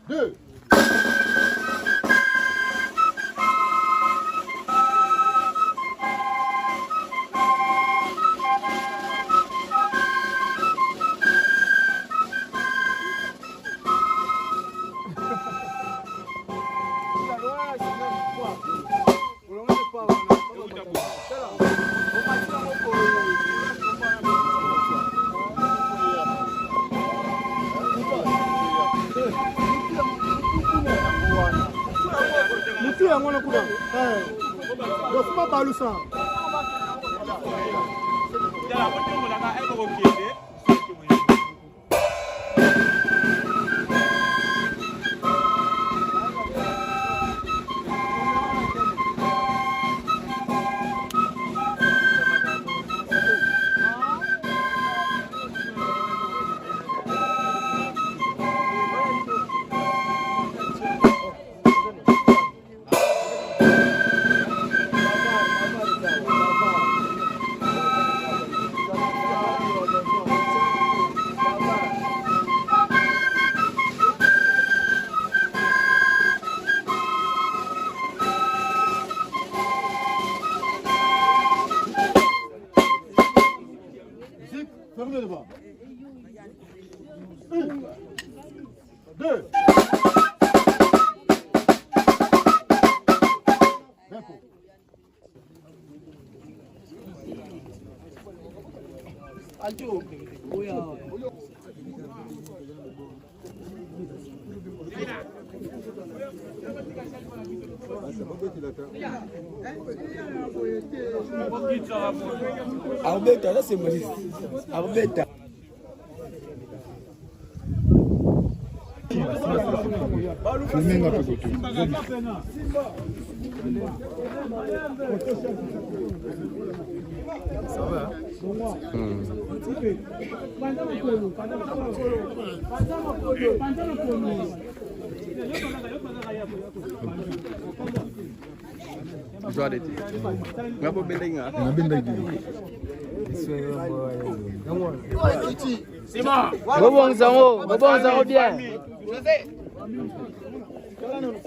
2. Mutu ya mwana kuna. Dofuma balusa. Jala wote mulaka eko kokiende. Fermez le bas. 1, 2. Alto. Arbeta, là c'est Moïse. Arbeta. Ça va. Rebonzango bien.